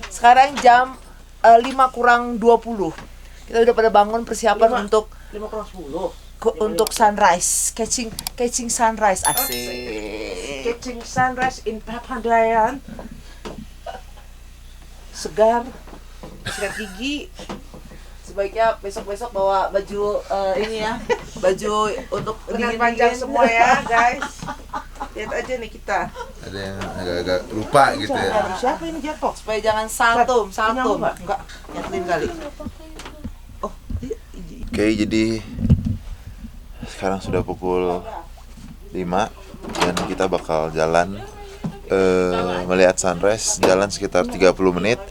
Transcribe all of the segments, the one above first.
Sekarang jam 5:20. Kita udah pada bangun persiapan untuk 5:10. untuk sunrise, catching sunrise. Asik. Catching sunrise in Papandayan. Segar, sikat gigi. Sebaiknya besok-besok bawa baju ini ya, baju untuk Lengan dingin panjang semua ya guys. Lihat aja nih kita. Ada yang agak-agak lupa gitu ya. Siapa ini jatuh? supaya jangan saltum. Nyamuk nggak? Enggak, nyatlin kali. Oke, jadi sekarang sudah pukul 5 dan kita bakal jalan melihat sunrise, jalan sekitar 30 menit.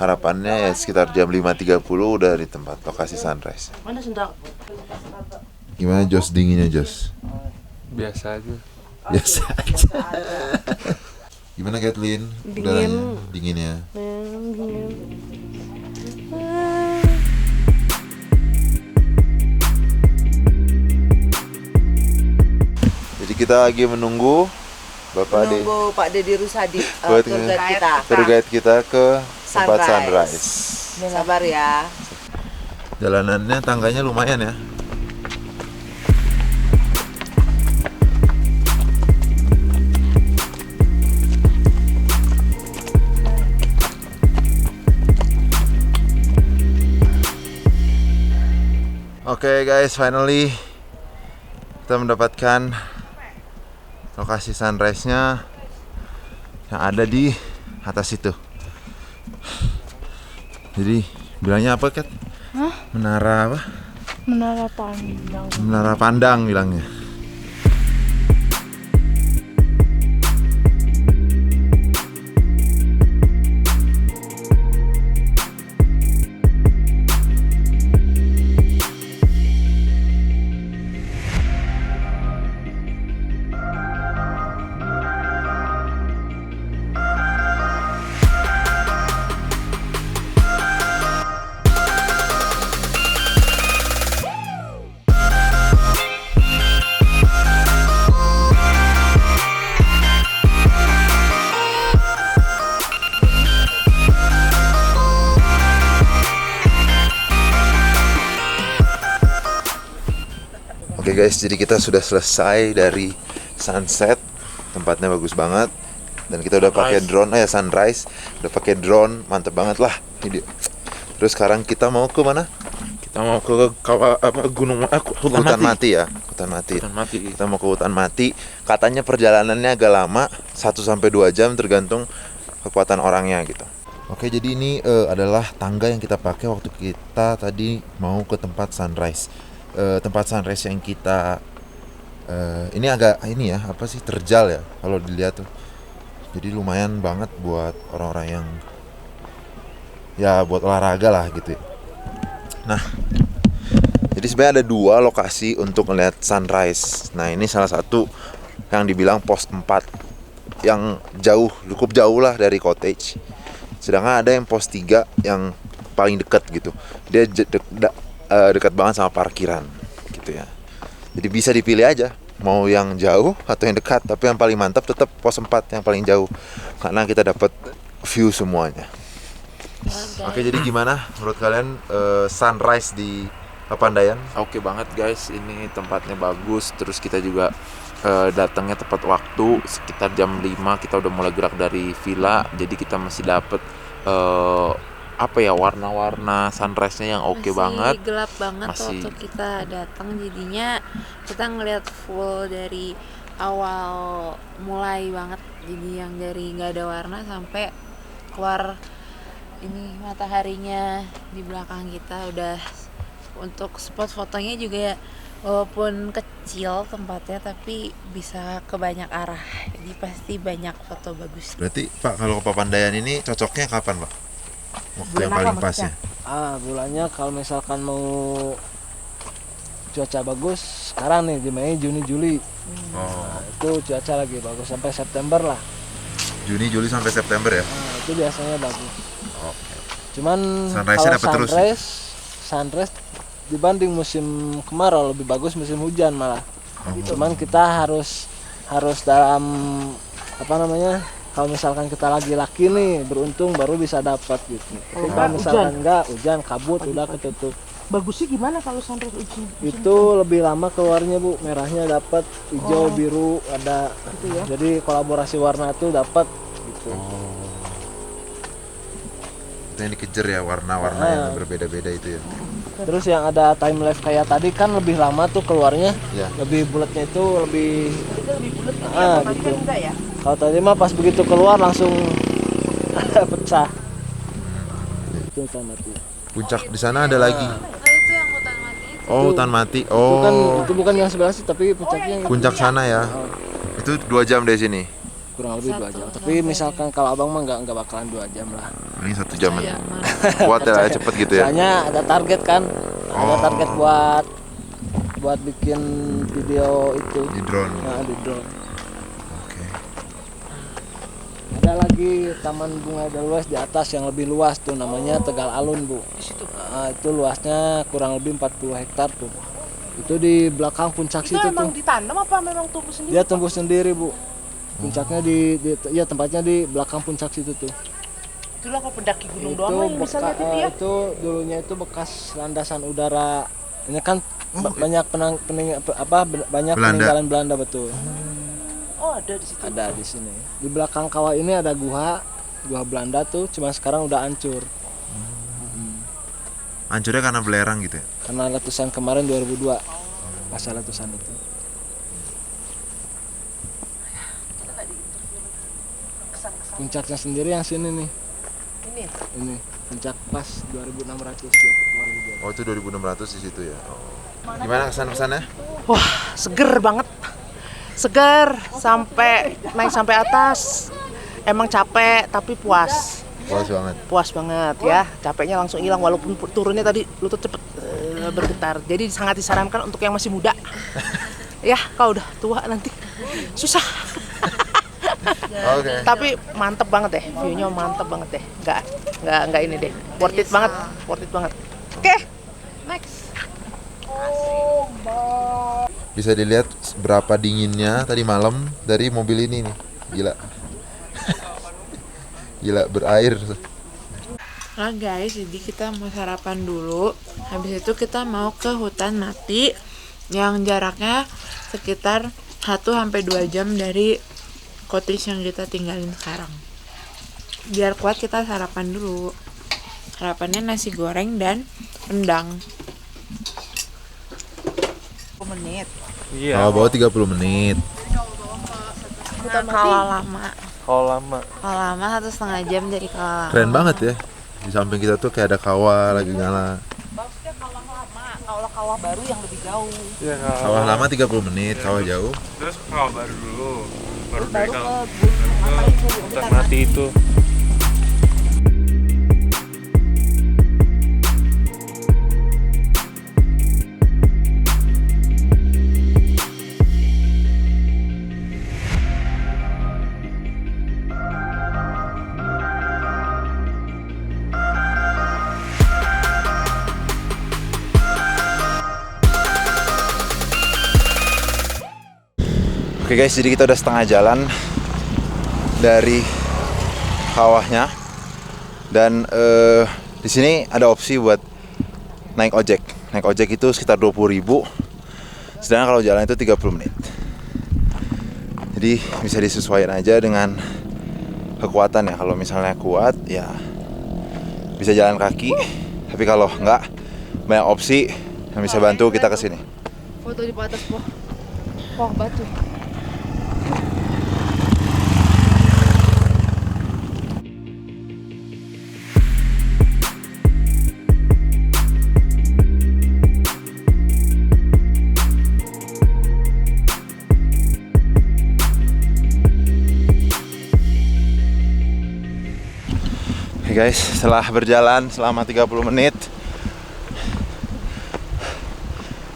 Harapannya ya sekitar jam 5.30 udah di tempat lokasi sunrise. Mana sendal? Gimana Jos dinginnya Jos? Biasa aja. Biasa aja. Gimana Kathleen? Udaranya dinginnya? Jadi kita lagi menunggu Bapak De, Menunggu Pak Deddy Rusadi, Buat tour guide kita. tour guide kita ke tempat Sunrise. sunrise. Sabar ya. Jalanannya tangganya lumayan ya. Oke guys, finally kita mendapatkan lokasi sunrise-nya yang ada di atas itu. Jadi bilangnya apa Kat? Menara apa? Menara Pandang. Menara Pandang bilangnya. Oke guys, jadi kita sudah selesai dari sunset. Tempatnya bagus banget. Dan kita udah pakai drone, sunrise. Udah pakai drone, mantep banget lah. Ini dia. Terus sekarang kita mau ke mana? Kita mau ke gunung Hutan mati ya, hutan mati. Hutan mati. Kita mau ke hutan mati. Katanya perjalanannya agak lama, 1-2 jam tergantung kekuatan orangnya gitu. Oke, jadi ini adalah tangga yang kita pakai waktu kita tadi mau ke tempat sunrise. Tempat sunrise yang kita ini agak ini ya, apa sih, terjal ya kalau dilihat tuh. Jadi lumayan banget buat orang-orang yang ya buat olahraga lah gitu ya. Nah, jadi sebenarnya ada 2 lokasi untuk melihat sunrise. Nah, ini salah satu yang dibilang pos 4 yang jauh, cukup jauh lah dari cottage. Sedangkan ada yang pos 3 yang paling dekat gitu. Dia dekat banget sama parkiran gitu ya. Jadi bisa dipilih aja mau yang jauh atau yang dekat, tapi yang paling mantap tetap pos 4 yang paling jauh karena kita dapat view semuanya. Oke, jadi gimana menurut kalian sunrise di Papandayan? Oke banget guys, ini tempatnya bagus. Terus kita juga datangnya tepat waktu, sekitar jam 5 kita udah mulai gerak dari villa. Jadi kita masih dapet warna-warna sunrise-nya yang oke banget. Masih gelap banget Masih. waktu kita datang, jadinya kita ngeliat full dari awal mulai banget. Jadi yang dari nggak ada warna sampai keluar ini mataharinya di belakang kita. Udah untuk spot fotonya juga walaupun kecil tempatnya tapi bisa ke banyak arah, jadi pasti banyak foto bagus. Berarti Pak, kalau ke Papandayan ini cocoknya kapan Pak? Waktu yang paling pas ya? Bulannya kalau misalkan mau cuaca bagus sekarang nih di Mei, Juni, Juli. Oh, Itu cuaca lagi bagus sampai September lah. Juni, Juli sampai September ya? Itu biasanya bagus. Oke. Cuman Sunrise-nya kalau dapat terus ya? sunrise dibanding musim kemarau lebih bagus musim hujan malah. Oh. Cuman kita harus dalam kalau misalkan kita lagi laki nih beruntung baru bisa dapat gitu. Tapi kalau misalkan enggak hujan kabut udah ketutup. Bagusnya gimana kalau sunrise hujan? Itu lebih lama keluarnya Bu, merahnya dapat, hijau, biru ada. Gitu ya. Jadi kolaborasi warna itu dapat gitu. Itu yang dikejar ya, warna-warna yang berbeda-beda itu ya. Terus yang ada time lapse kayak tadi kan lebih lama tuh keluarnya, Ya. lebih bulatnya itu lebih Itu lebih bulat gitu ya. Ah, Kalau tadi gitu. kan enggak ya? kalau tadi mah pas begitu keluar langsung pecah. Itu sama tuh. Puncak di sana ada lagi. Oh, itu yang hutan mati itu. Oh, hutan mati. Itu kan Oh, itu bukan yang sebelah sih tapi puncaknya yang puncak sana ya. Itu 2 jam dari sini. kurang lebih 2 jam. Tapi misalkan kalau abang mah nggak bakalan 2 jam lah. Ini 1 jaman. Iya, mana. Kuat ya, cepet gitu ya. Soalnya ada target kan, ada Oh. target buat bikin video itu. Di drone. Nah, di drone. Oke. Ada lagi taman bunga Edelweiss di atas yang lebih luas tuh namanya Tegal Alun Bu. Nah, itu luasnya kurang lebih 40 hektar tuh. Itu di belakang puncak Itu situ emang tuh. ditanam apa memang tumbuh sendiri? Dia tumbuh sendiri Bu. Puncaknya ya tempatnya di belakang puncak situ tuh. Itulah kok pendaki gunung Itu doang yang bisa lihat itu ya. itu dulunya itu bekas landasan udara. Ini kan banyak banyak Belanda. peninggalan Belanda betul. Oh, ada di situ. Ada di sini. Di belakang kawah ini ada gua Belanda tuh, cuma sekarang udah hancur. Hancurnya karena belerang gitu ya. Karena letusan kemarin 2002. Pasca letusan itu. Puncaknya sendiri yang sini nih. Ini. Ini puncak pas 2600 Oh, itu 2600 di situ ya. Oh. Gimana kesan-kesannya? Wah, seger banget. Seger sampai naik sampai atas. Emang capek tapi puas. Puas banget. Puas banget ya. Capeknya langsung hilang walaupun turunnya tadi lutut cepet bergetar. Jadi sangat disarankan untuk yang masih muda. Ya, kau udah tua nanti susah. Oke. Tapi mantep banget deh, view-nya mantep banget deh. Nggak ini deh. Worth it banget, worth it banget. Oke. Next. Bisa dilihat berapa dinginnya tadi malam dari mobil ini nih. Gila. Gila berair. Nah guys, jadi kita mau sarapan dulu. Habis itu kita mau ke hutan mati yang jaraknya sekitar 1-2 jam dari cottage yang kita tinggalin sekarang. Biar kuat kita sarapan dulu. Sarapannya nasi goreng dan rendang. Menit. Kalau bawa 30 menit. Kalau lama Kalau lama. 1,5 jam dari kalau lama. Keren banget ya. Di samping kita tuh kayak ada kawah lagi nyala. Maksudnya kawah lama, kalau kawah baru yang lebih jauh. Iya, Kawah lama 30 menit, kawah jauh. Terus kawah baru dulu, baru Baru dari ke kawah gunung apa itu? hutan mati itu. Oke guys, jadi kita udah setengah jalan dari kawahnya dan di sini ada opsi buat naik ojek. Naik ojek itu sekitar 20.000. Sedangkan kalau jalan itu 30 menit. Jadi bisa disesuaikan aja dengan kekuatan ya. Kalau misalnya kuat ya bisa jalan kaki. Tapi kalau enggak, banyak opsi yang bisa bantu kita ke sini. Foto di atas pohon batu. Oke guys, setelah berjalan selama 30 menit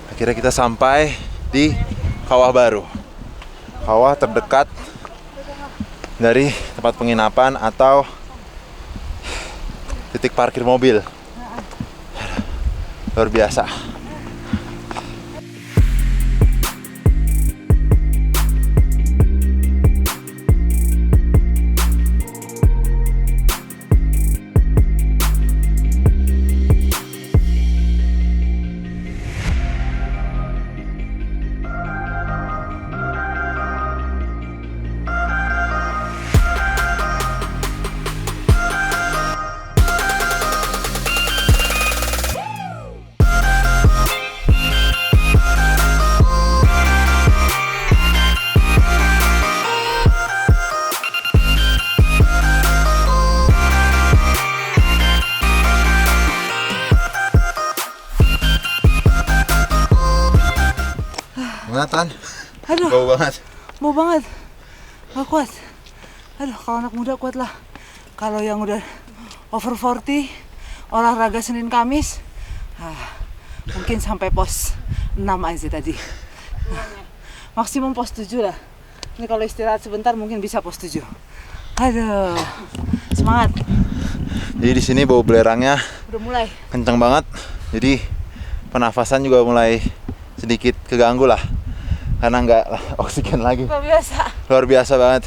akhirnya kita sampai di kawah baru. Kawah terdekat dari tempat penginapan atau titik parkir mobil. Luar biasa. Gimana Tan? Aduh, Bau banget. mau banget. Gak kuat. Aduh, kalau anak muda kuat lah. Kalau yang udah over 40, olahraga Senin Kamis, mungkin sampai pos 6 aja tadi. Maksimum pos 7 lah. Ini kalau istirahat sebentar mungkin bisa pos 7. Aduh, semangat. Jadi di sini bau belerangnya Udah mulai. kencang banget. Jadi pernafasan juga mulai sedikit keganggu lah. Karena nggak oksigen lagi. Luar biasa. Luar biasa banget.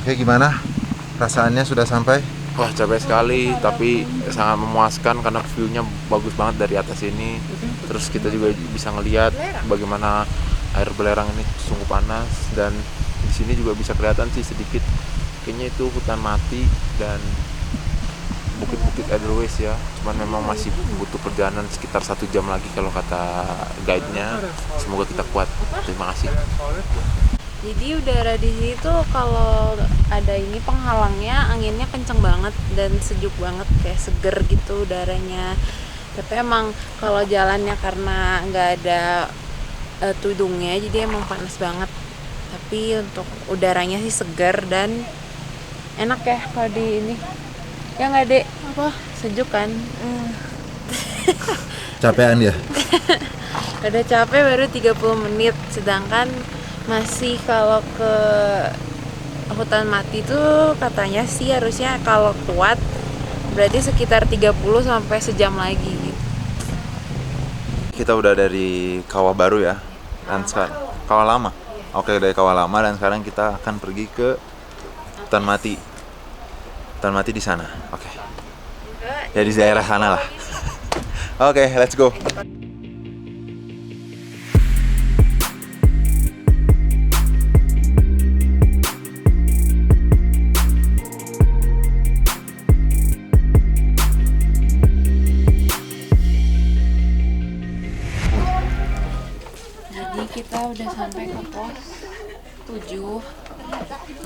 Oke, gimana? Perasaannya sudah sampai? Wah, capek sekali, tapi sangat memuaskan karena view-nya bagus banget dari atas ini. Terus kita juga bisa ngelihat bagaimana air belerang ini sungguh panas, dan di sini juga bisa kelihatan sih sedikit kayaknya itu hutan mati dan bukit-bukit Edelweiss ya. Cuman memang masih butuh perjalanan sekitar 1 jam lagi kalau kata guide-nya. Semoga kita kuat. Terima kasih. Jadi udara di situ kalau ada ini penghalangnya, anginnya kenceng banget dan sejuk banget, kayak seger gitu udaranya. Tapi emang kalau jalannya karena nggak ada tudungnya, jadi emang panas banget. Tapi untuk udaranya sih seger dan enak ya kalau di ini. Ya nggak dek? Apa? Sejuk kan? Capean ya? Udah capek baru 30 menit, sedangkan masih kalau ke hutan mati tuh katanya sih harusnya kalau kuat berarti sekitar 30 sampai sejam lagi gitu. Kita udah dari Kawah Baru ya. Dan sekarang Kawah Lama. Oke, dari Kawah Lama dan sekarang kita akan pergi ke hutan mati. Hutan mati di sana. Oke. Ya di daerah sana lah. Oke, let's go. Jadi kita udah sampai ke pos 7.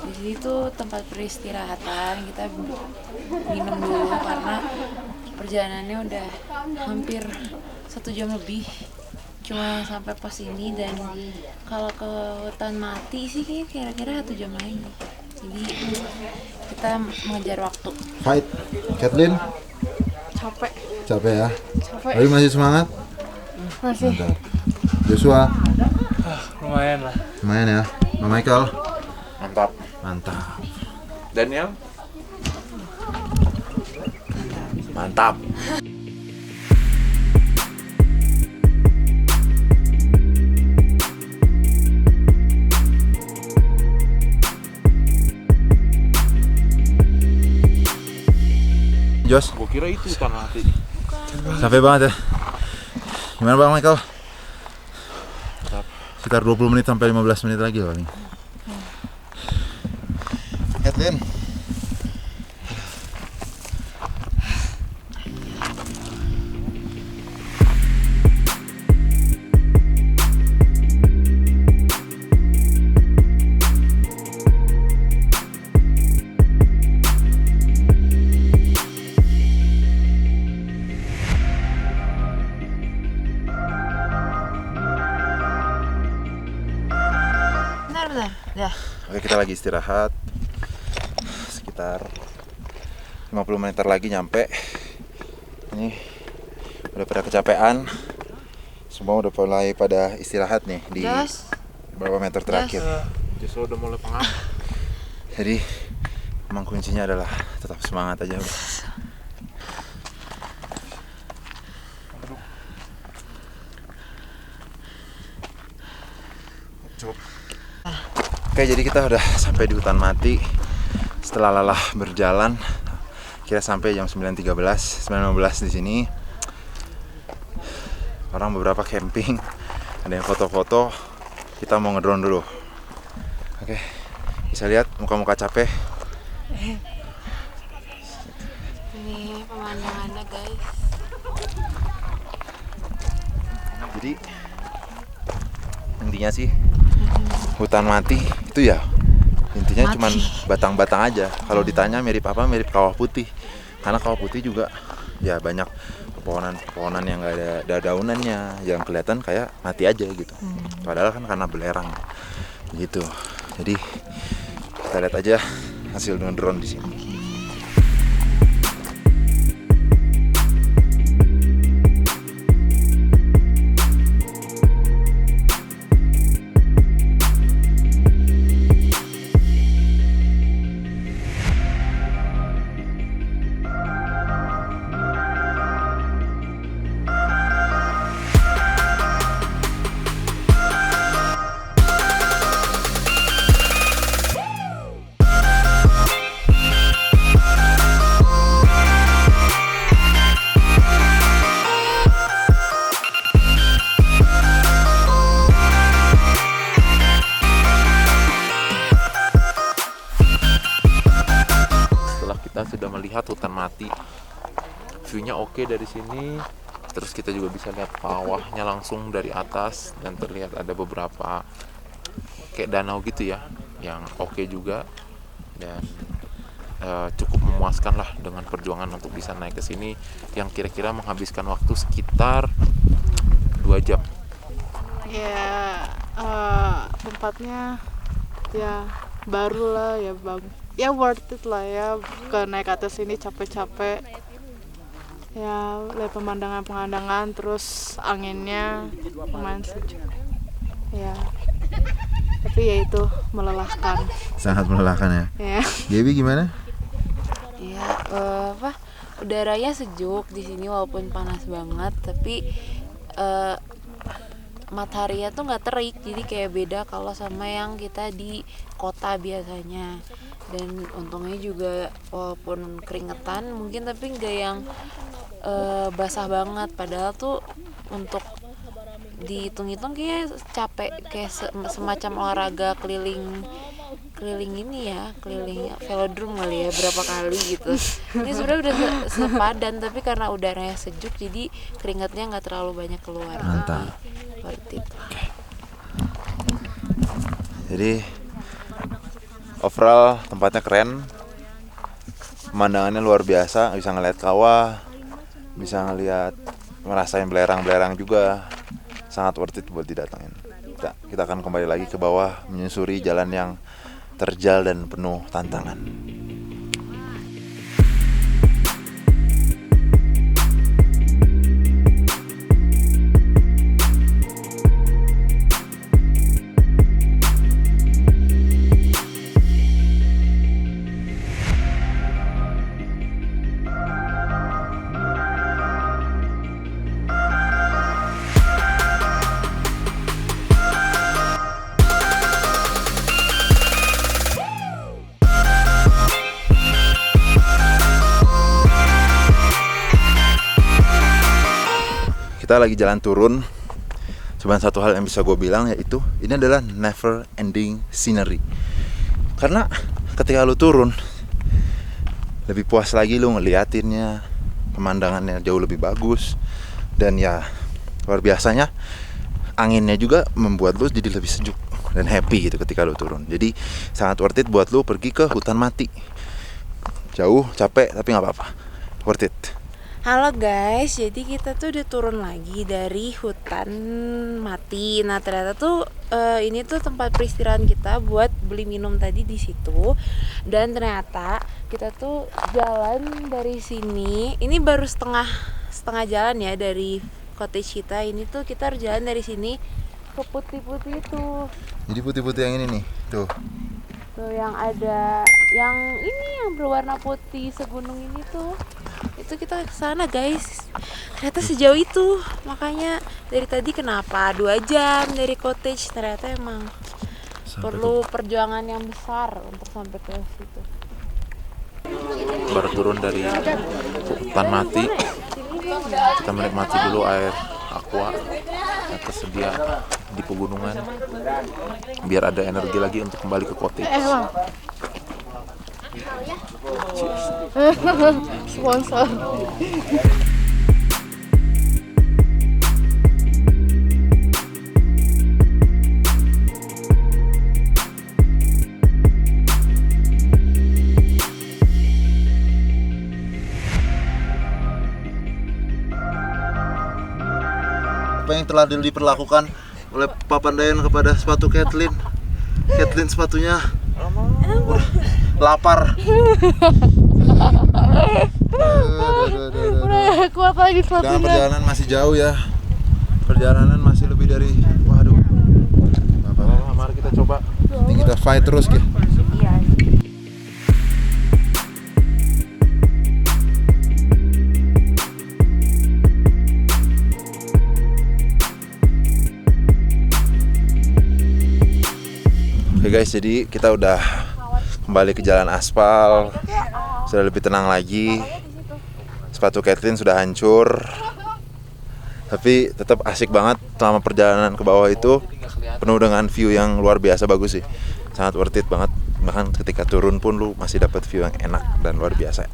Di sini tuh tempat peristirahatan. Kita minum dulu karena perjalanannya udah hampir 1 jam lebih cuma sampai pos ini, dan kalau ke hutan mati sih kira-kira 1 jam lagi. Jadi kita mengejar waktu. Fight. Kathleen, Capek. capek ya? Capek. Tapi masih semangat? Masih. Mantap. Joshua, Lumayan lah. lumayan ya. Mama Michael, Mantap. mantap. Daniel? Mantap. Jos, Gue kira itu hutan mati. capek banget ya. Gimana Bang Michael? Sekitar 20 menit sampai 15 menit lagi lah paling. Kathleen. Bentar. Dah. Oke, kita lagi istirahat. Sekitar 50 menit lagi nyampe. Ini udah pada kecapean. Semua udah mulai pada istirahat nih di Jos. beberapa meter terakhir. Justru udah mulai pengap. Jadi emang kuncinya adalah tetap semangat aja udah. Cukup. Oke, jadi kita udah sampai di hutan mati. Setelah lelah berjalan, kita sampai jam 9.15 di sini. Orang beberapa camping, ada yang foto-foto. Kita mau ngedrone dulu. Oke, bisa lihat muka-muka capek. Ini pemandangannya guys. Jadi intinya sih hutan mati itu ya intinya cuman batang-batang aja. Kalau ditanya mirip apa, mirip kawah putih. Karena kawah putih juga ya banyak pepohonan yang nggak ada daunannya, yang kelihatan kayak mati aja gitu. Padahal kan karena belerang gitu. Jadi kita lihat aja hasil drone di sini. Kita sudah melihat hutan mati, view-nya oke dari sini. Terus kita juga bisa lihat bawahnya langsung dari atas, dan terlihat ada beberapa kayak danau gitu ya, yang oke juga, dan cukup memuaskan lah dengan perjuangan untuk bisa naik ke sini, yang kira-kira menghabiskan waktu sekitar 2 jam. Ya, tempatnya ya baru lah, ya bagus. Ya worth it lah ya, ke naik atas ini capek-capek. Ya lihat pemandangan-pemandangan, terus anginnya lumayan sejuk. Ya, tapi ya itu melelahkan. Sangat melelahkan ya. Ya. Gaby gimana? Ya, udaranya sejuk di sini walaupun panas banget, tapi mataharinya tuh nggak terik, jadi kayak beda kalau sama yang kita di kota biasanya. Dan untungnya juga walaupun keringetan mungkin, tapi nggak yang basah banget. Padahal tuh untuk dihitung-hitung kayak capek, kayak semacam olahraga keliling ini ya, keliling velodrome kali ya, berapa kali gitu. Ini sebenarnya udah sepadan, tapi karena udaranya sejuk jadi keringatnya nggak terlalu banyak keluar. Mantap. Worth it. Jadi overall tempatnya keren, pemandangannya luar biasa, bisa ngeliat kawah, bisa ngeliat, ngerasain belerang-belerang juga, sangat worth it buat didatengin. Kita akan kembali lagi ke bawah menyusuri jalan yang terjal dan penuh tantangan. Kita lagi jalan turun. Cuma satu hal yang bisa gue bilang, yaitu ini adalah never ending scenery. Karena ketika lu turun, lebih puas lagi lu ngeliatinnya, pemandangannya jauh lebih bagus. Dan ya luar biasanya, anginnya juga membuat lu jadi lebih sejuk dan happy gitu ketika lu turun. Jadi sangat worth it buat lu pergi ke hutan mati. Jauh, capek, tapi gak apa-apa, worth it. Halo guys, jadi kita tuh udah turun lagi dari hutan mati. Nah ternyata tuh ini tuh tempat peristirahatan kita buat beli minum tadi di situ. Dan ternyata kita tuh jalan dari sini. Ini baru setengah jalan ya dari cottage kita. Ini tuh kita harus jalan dari sini ke putih-putih itu. Jadi putih-putih yang ini nih, tuh. Tuh yang ada, yang ini yang berwarna putih segunung ini tuh. Itu kita ke sana guys. Ternyata sejauh itu. Makanya dari tadi kenapa 2 jam dari cottage, ternyata emang perlu perjuangan yang besar untuk sampai ke situ. Baru turun dari hutan mati, kita menikmati dulu air aqua yang tersedia di pegunungan, biar ada energi lagi untuk kembali ke cottage. Sponsor. apa yang telah diperlakukan oleh Papandayan kepada sepatu Kathleen. Kathleen sepatunya udah lapar. Udah kuat lagi Dan sepatunya. perjalanan masih jauh ya. Perjalanan masih lebih dari, waduh. Nggak apa-apa, mari kita coba. Nanti kita fight terus gitu. Oke guys, jadi kita udah kembali ke jalan aspal, sudah lebih tenang lagi. Sepatu Kathleen sudah hancur, tapi tetap asik banget selama perjalanan ke bawah itu, penuh dengan view yang luar biasa bagus sih, sangat worth it banget. Bahkan ketika turun pun lu masih dapat view yang enak dan luar biasa.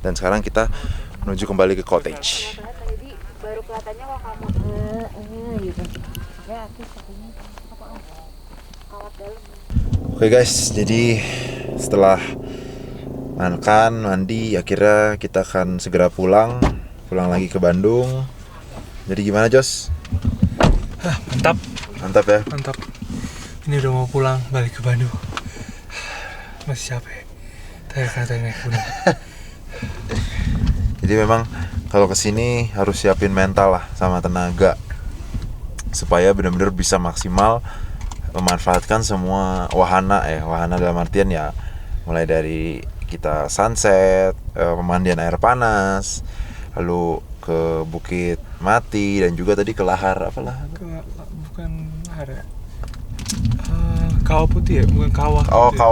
Dan sekarang kita menuju kembali ke cottage. Jadi baru kelihatannya kalau kamu gitu. Oke, aku sepatunya kawat dalam. Oke guys, jadi setelah makan, mandi, akhirnya kita akan segera pulang lagi ke Bandung. Jadi gimana Jos? Mantap, Mantap ya? mantap. Ini udah mau pulang, balik ke Bandung. Masih capek. Tanya naik gunung. Jadi memang kalau kesini harus siapin mental lah sama tenaga supaya benar-benar bisa maksimal memanfaatkan semua wahana dalam artian ya mulai dari kita sunset, pemandian air panas, lalu ke Bukit Mati dan juga tadi ke Lahar Bukan lahar ya? Kawah putih ya, bukan kawah. Oh, putih.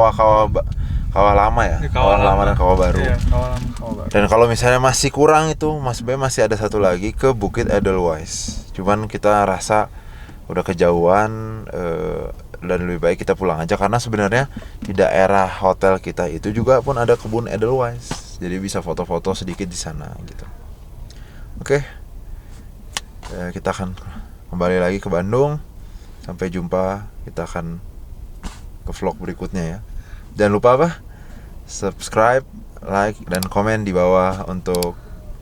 kawah lama ya? Ya, Kawah lama dan kawah baru. Iya, kawah lama, kawah baru. Dan kalau misalnya masih kurang itu, masih ada satu lagi ke Bukit Edelweiss. Cuman kita rasa udah kejauhan dan lebih baik kita pulang aja karena sebenarnya di daerah hotel kita itu juga pun ada kebun Edelweiss. Jadi bisa foto-foto sedikit di sana gitu. Oke. Kita akan kembali lagi ke Bandung. Sampai jumpa, kita akan ke vlog berikutnya ya. Jangan lupa apa? Subscribe, like, dan komen di bawah untuk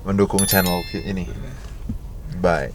mendukung channel ini. Bye.